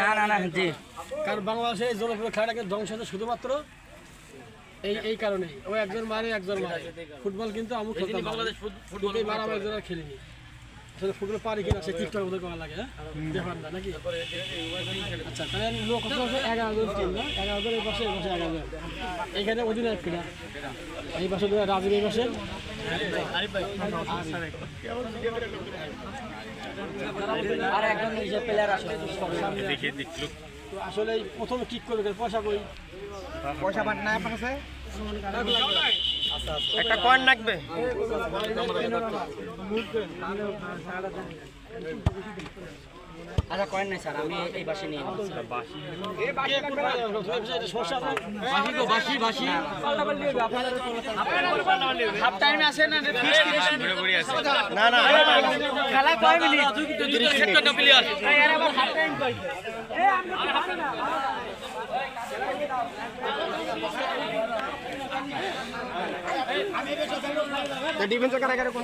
না না না জি, কারণ বাংলাদেশে এই জনপ্রিয় খেলাটাকে ধ্বংস হচ্ছে শুধুমাত্র এই কারণেই। ও একজন মারে একজন মারে। ফুটবল কিন্তু আমি খেলতাম, বাংলাদেশ ফুটবল মারা আমি একজন খেলিনি। আসলে ফুটবল পারি কিনা সে টিকটক মধ্যে করা লাগে, ব্যাপার না নাকি? আচ্ছা, তাহলে লোক হচ্ছে 11 জন টিম না, 11 জন এই পাশে 11 জন। এখানে অধিনায়ক কিনা এই পাশে রাজীব, এই পাশে আর একজন নিজে প্লেয়ার আসলে তো আসলে প্রথম কিক করবে পয়সা কই? পয়সা পান না আপনার কাছে? একটা কয়েন লাগবে। আচ্ছা কয়েন নাই স্যার, আমি এই বাসে নিয়ে হাফ টাইমে আসে না, না না খেলা কয় মিনিট? প্লেয়ার আবার হাফ টাইম কই? ডিফেন্সের কারা কারা কোন